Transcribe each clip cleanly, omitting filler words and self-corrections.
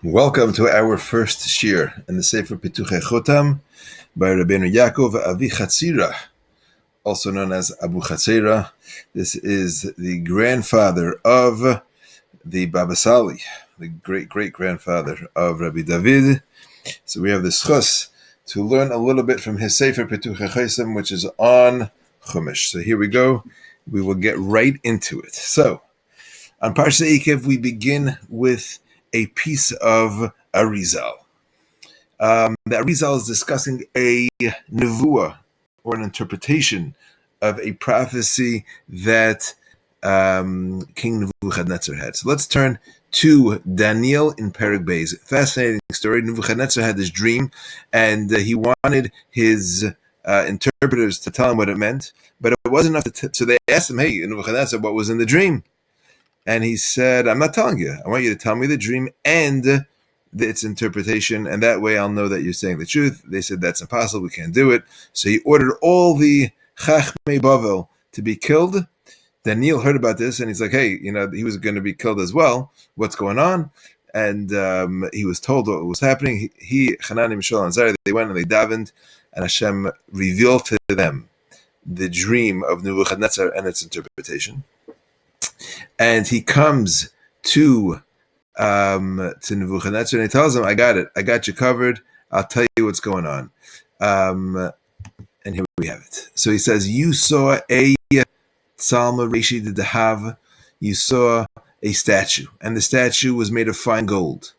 Welcome to our first shir in the Sefer פיתוחי Chotam by Rabbi Yakov Avi Chatzira, also known as Abu Chatzira. This is the grandfather of the Baba Sali, the great-great-grandfather of Rabbi David. So we have the schus to learn a little bit from his Sefer פיתוחי Chotam, which is on Chumash. So here we go. We will get right into it. So on Parshas Eikev, we begin with a piece of Arizal. The Arizal is discussing a nevuah, or an interpretation of a prophecy that King Nebuchadnezzar had. So let's turn to Daniel in Perek Beis. Fascinating story. Nebuchadnezzar had this dream, and he wanted his interpreters to tell him what it meant, but it wasn't enough. So they asked him, "Hey, Nebuchadnezzar, what was in the dream?" And he said, "I'm not telling you. I want you to tell me the dream and its interpretation, and that way I'll know that you're saying the truth." They said, "That's impossible. We can't do it." So he ordered all the Chachmei Bavel to be killed. Daniel heard about this, and he's like, "Hey, he was going to be killed as well. What's going on?" And he was told what was happening. He Hanani, Mishael, and Zari, they went and they davened, and Hashem revealed to them the dream of Nebuchadnezzar and its interpretation. And he comes to Nebuchadnezzar and he tells him, "I got it. I got you covered. I'll tell you what's going on." And here we have it. So he says, "You saw a Salma Reshi de Dahav. You saw a statue, and the statue was made of fine gold,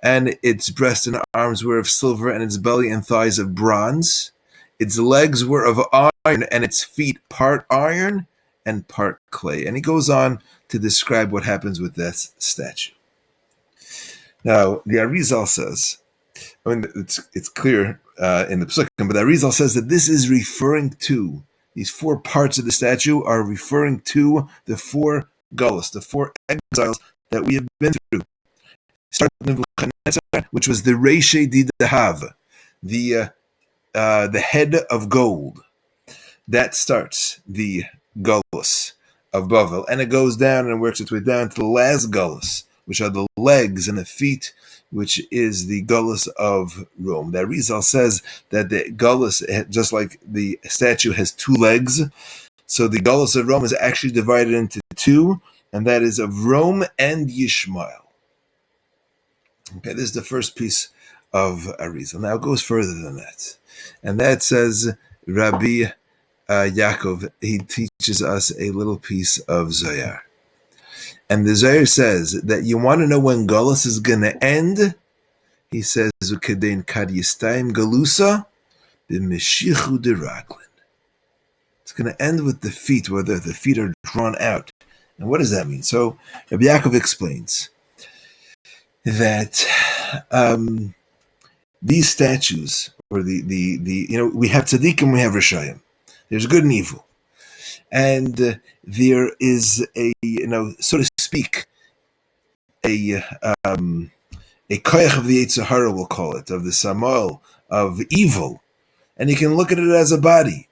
and its breast and arms were of silver, and its belly and thighs of bronze. Its legs were of iron, and its feet part iron and part clay." And he goes on to describe what happens with that statue. Now, the Arizal says, it's clear in the Psukim, but the Arizal says that this is referring to, these four parts of the statue are referring to the four Galus, the four exiles that we have been through. Starting with Nebuchadnezzar, which was the Reishe di Dahav, the head of gold. That starts the Galus of Bavel, and it goes down and works its way down to the last Galus, which are the legs and the feet, which is the Galus of Rome. That Rizal says that the Galus, just like the statue, has two legs, so the Galus of Rome is actually divided into two, and that is of Rome and Yishmael. Okay, this is the first piece of Arizal. Now it goes further than that, and that says Rabbi Yakov, he teaches us a little piece of Zohar. And the Zohar says that you want to know when Galus is going to end? He says, "Ukedein kad yistayim galusa b'meshichu deraglin." It's going to end with the feet, whether the feet are drawn out. And what does that mean? So Rabbi Yakov explains that these statues, or the we have tzaddikim and we have rishayim. There's good and evil. And there is a, so to speak, a koyach of the Yetzer Hara, we'll call it, of the Samuel, of evil. And you can look at it as a body.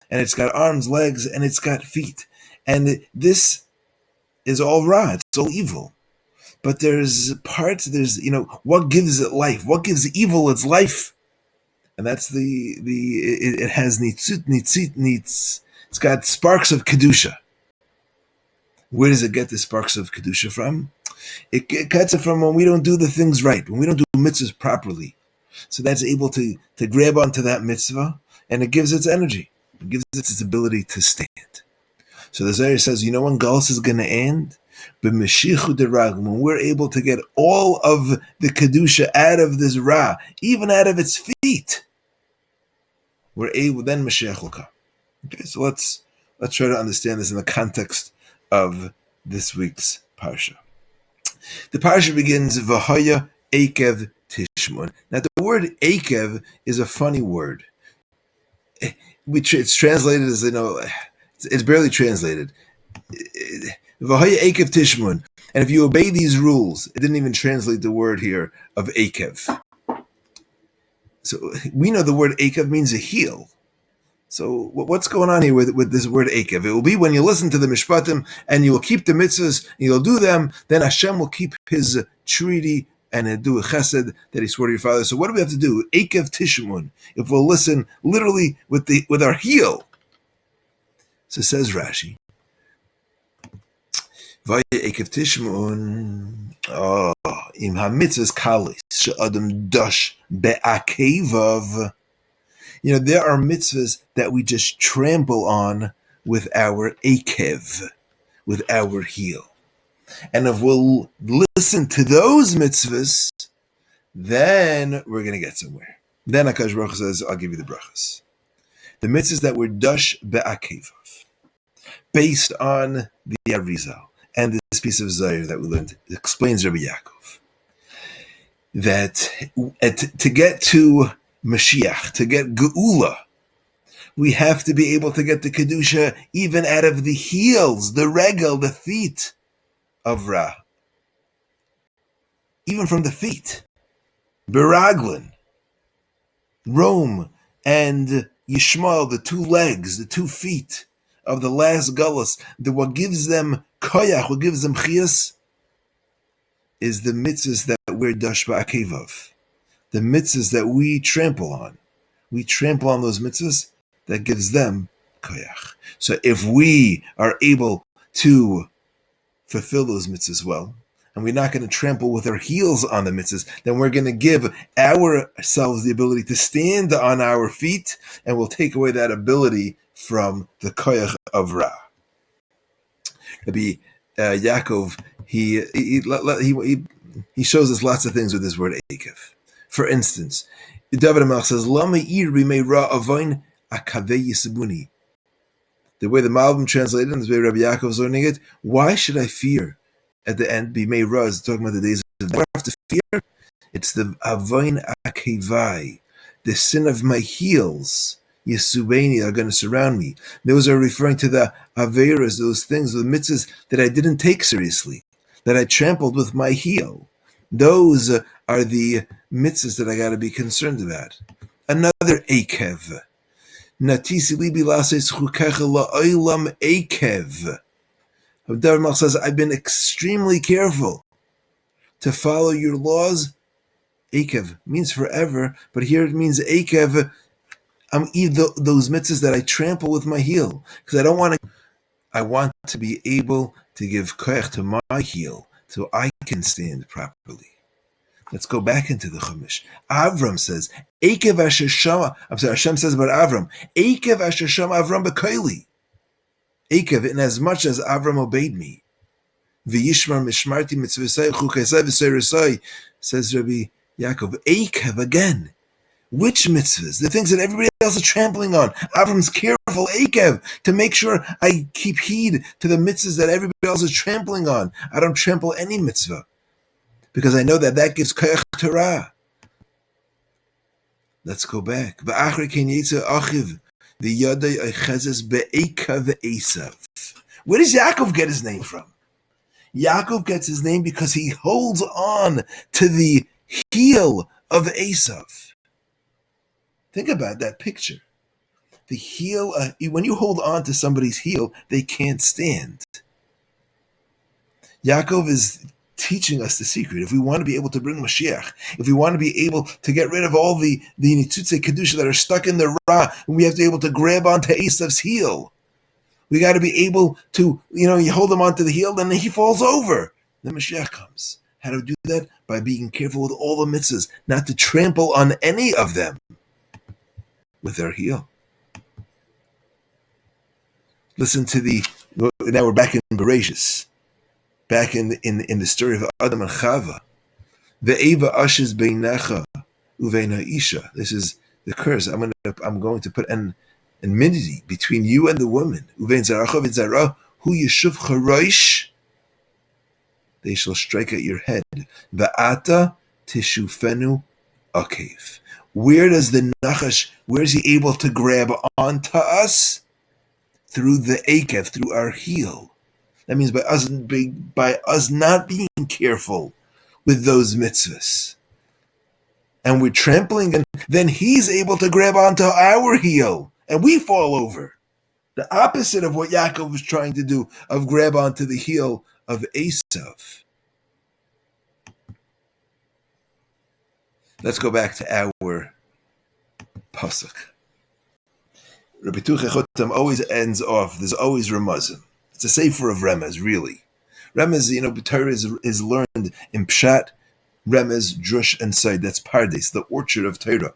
And it's got arms, legs, and it's got feet. And this is all Ra, it's all evil. But there's parts, what gives it life? What gives evil its life? And that's it has nitzit, it's got sparks of Kedusha. Where does it get the sparks of Kedusha from? It gets it from when we don't do the things right, when we don't do mitzvahs properly. So that's able to grab onto that mitzvah, and it gives its energy. It gives it its ability to stand. So the Zohar says, when Galus is going to end? B'meshichu derag, when we're able to get all of the Kedusha out of this Ra, even out of its feet, we're able, then Mashiach will come. Okay, so let's try to understand this in the context of this week's parsha. The parsha begins, V'haya Eikev Tishmon. Now the word Eikev is a funny word. It's translated as, it's barely translated. V'haya Eikev Tishmon. And if you obey these rules, it didn't even translate the word here of Eikev. So we know the word Eikev means a heel. So what's going on here with this word Eikev? It will be when you listen to the Mishpatim and you will keep the mitzvahs, and you'll do them, then Hashem will keep his treaty and do a chesed that he swore to your father. So what do we have to do? Eikev tishmun. If we'll listen literally with our heel. So says Rashi. Vaya Eikev tishmun. Oh, im hamitzvahs kalis she'adam dash be'akevav. There are mitzvahs that we just trample on with our akev, with our heel. And if we'll listen to those mitzvahs, then we're going to get somewhere. Then HaKadosh Baruch Hu says, I'll give you the brachas. The mitzvahs that were dash be'akevav, based on the Arizal and this piece of Zohar that we learned, explains Rabbi Yakov, that to get to Mashiach, to get Geula, we have to be able to get the Kedusha even out of the heels, the regel, the feet of Ra. Even from the feet. Beraglin, Rome, and Yishmael, the two legs, the 2 feet of the last Galus, what gives them koyach, what gives them chiyas, is the mitzvahs that we're dash ba'akevav. The mitzvahs that we trample on. We trample on those mitzvahs that gives them koyach. So if we are able to fulfill those mitzvahs well, and we're not going to trample with our heels on the mitzvahs, then we're going to give ourselves the ability to stand on our feet, and we'll take away that ability from the koyach of Ra. Rabbi Yakov, he shows us lots of things with this word Eikev. For instance, David HaMelech says, Lama ir b'mei ra avoin akavei yisabuni. The way the Malbim translated it, and the way Rabbi Yakov is learning it, why should I fear at the end? B'mei ra is talking about the days of the have to fear. It's the avoin akavai, the sin of my heels. Yisubeni are going to surround me. Those are referring to the averas, those things, the mitzvahs that I didn't take seriously, that I trampled with my heel. Those are the mitzvahs that I got to be concerned about. Another Eikev. Natisi libi lases chukecha la'olam Eikev. David HaMelech says, I've been extremely careful to follow your laws. Eikev means forever, but here it means Eikev. I'm either those mitzvahs that I trample with my heel, because I want to be able to give koyach to my heel so I can stand properly. Let's go back into the Chumash. Avram says, Eikev asher shama, Hashem says about Avram, Eikev asher shama Avram b'koili. Eikev, in as much as Avram obeyed me. V'yishmar mishmarti mitzvasai chukasai v'seirasai, says Rabbi Yakov. Eikev again. Which mitzvahs? The things that everybody else is trampling on. Avram's careful, Eikev, to make sure I keep heed to the mitzvahs that everybody else is trampling on. I don't trample any mitzvah, because I know that gives koyach Torah. Let's go back. V'achri ken yitza achiv v'yadei eichezes be'eikav Esav. Where does Yakov get his name from? Yakov gets his name because he holds on to the heel of Esav. Think about that picture. The heel, when you hold on to somebody's heel, they can't stand. Yaakov is teaching us the secret. If we want to be able to bring Mashiach, if we want to be able to get rid of all the Nitzutze Kedusha that are stuck in the Ra, we have to be able to grab onto Esav's heel. We got to be able to, you hold him onto the heel, then he falls over. Then Mashiach comes. How to do that? By being careful with all the mitzvahs, not to trample on any of them with their heel. Listen to now we're back in Bereshis, back in the story of Adam and Chava. Ve'eva ashes beinecha uvein ha'isha. This is the curse. I'm going to put an enmity between you and the woman. Uvein zaracha v'zara hu yeshuv charoish. They shall strike at your head. Ve'ata tishufenu akev. Where does the Nachash, where is he able to grab onto us? Through the Eikev, through our heel. That means by us not being careful with those mitzvahs. And we're trampling, and then he's able to grab onto our heel, and we fall over. The opposite of what Yaakov was trying to do, of grab onto the heel of Esav. Let's go back to our pasuk. Rabbi פיתוחי Chotem always ends off. There's always remazim. It's a sefer of remez, really. Remez, Torah is learned in pshat, remez, drush, and side. That's pardes, the orchard of Torah.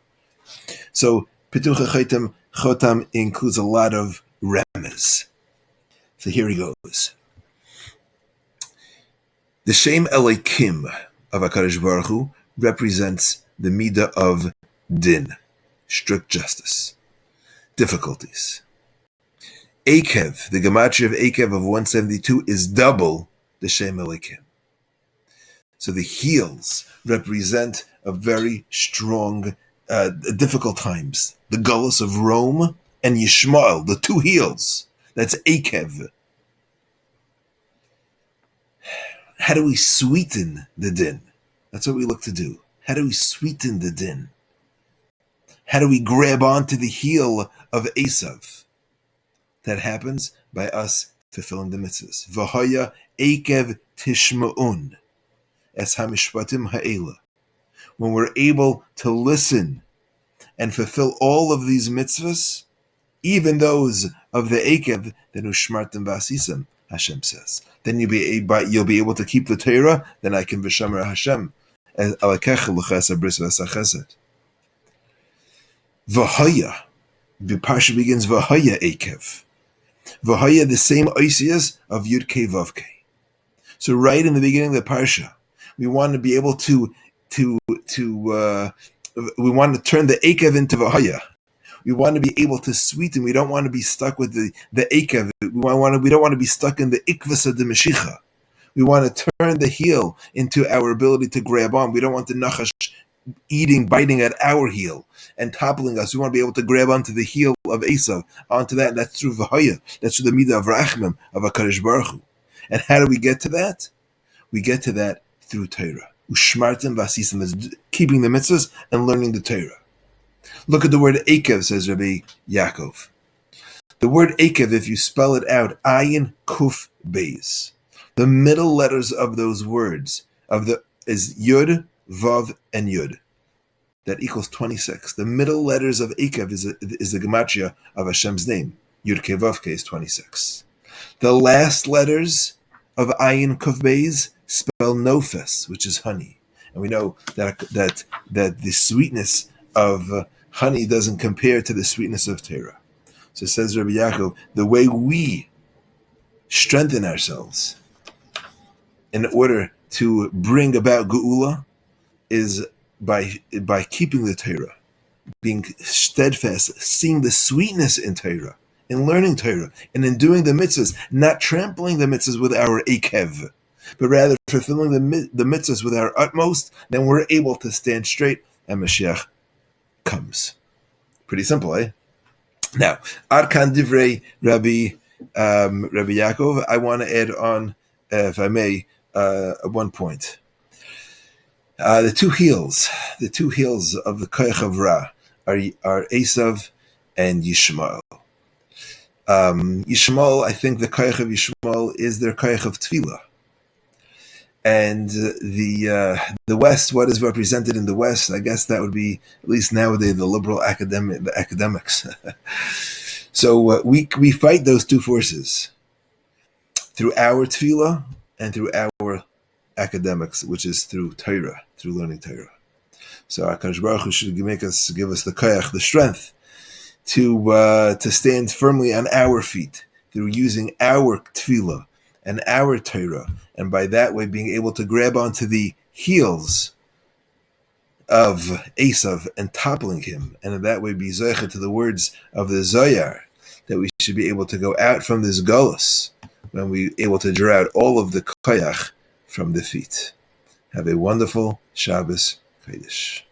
So פיתוחי Chotem includes a lot of remez. So here he goes. The Shem Elokim of HaKadosh Baruch Hu represents the midah of din, strict justice, difficulties. Eikev, the gematria of Eikev of 172 is double the Shem Elokim. So the heels represent a very strong, difficult times. The Galus of Rome and Yishmael, the two heels. That's Eikev. How do we sweeten the din? That's what we look to do. How do we sweeten the din? How do we grab onto the heel of Esav? That happens by us fulfilling the mitzvahs. V'haya eikev tishma'un es hamishpatim ha'ela. When we're able to listen and fulfill all of these mitzvahs, even those of the eikev, then ushmartim v'asisam, Hashem says. Then you'll be able to keep the Torah. Then I can v'shamer Hashem. V'haya. The parsha begins v'haya eikev. V'haya, the same oisias of Yud Kei Vav Kei. So right in the beginning of the parsha, we want to be able to we want to turn the eikev into v'haya. We want to be able to sweeten. We don't want to be stuck with the eikev. We don't want to be stuck in the ikvas of the meshicha. We want to turn the heel into our ability to grab on. We don't want the nachash biting at our heel and toppling us. We want to be able to grab onto the heel of Esav, onto that. That's through v'haya. That's through the midah of rachmim of HaKadosh Baruch Hu. And how do we get to that? We get to that through Torah. Ushmartim v'asisim is keeping the mitzvahs and learning the Torah. Look at the word Eikev, says Rabbi Yakov. The word Eikev, if you spell it out, ayin kuf beis. The middle letters of those words is Yud, Vav, and Yud. That equals 26. The middle letters of Eikev is the gematria of Hashem's name. Yud Kei Vav Kei is 26. The last letters of ayin kuf beis spell nofes, which is honey. And we know that the sweetness of honey doesn't compare to the sweetness of Torah. So says Rabbi Yakov, the way we strengthen ourselves in order to bring about Geula is by keeping the Torah, being steadfast, seeing the sweetness in Torah, in learning Torah, and in doing the mitzvahs, not trampling the mitzvahs with our eikev, but rather fulfilling the mitzvahs with our utmost. Then we're able to stand straight, and Mashiach comes. Pretty simple, eh? Now, Arkan Divrei Rabbi Yaakov, I want to add on, if I may, one point. The two heels of the Koyach of Ra are Esav and Yishmael. Yishmael, I think the Koyach of Yishmael is their Koyach of Tefillah. And the West, what is represented in the West, I guess that would be, at least nowadays, the liberal academics. So we fight those two forces through our tefillah and through our academics, which is through Torah, through learning Torah. So HaKadosh Baruch Hu should give us the koyach, the strength to stand firmly on our feet through using our tefillah and our Torah, and by that way being able to grab onto the heels of Esav and toppling him, and in that way be zocheh to the words of the Zohar, that we should be able to go out from this Galus when we're able to draw out all of the koyach from the feet. Have a wonderful Shabbos Kodesh.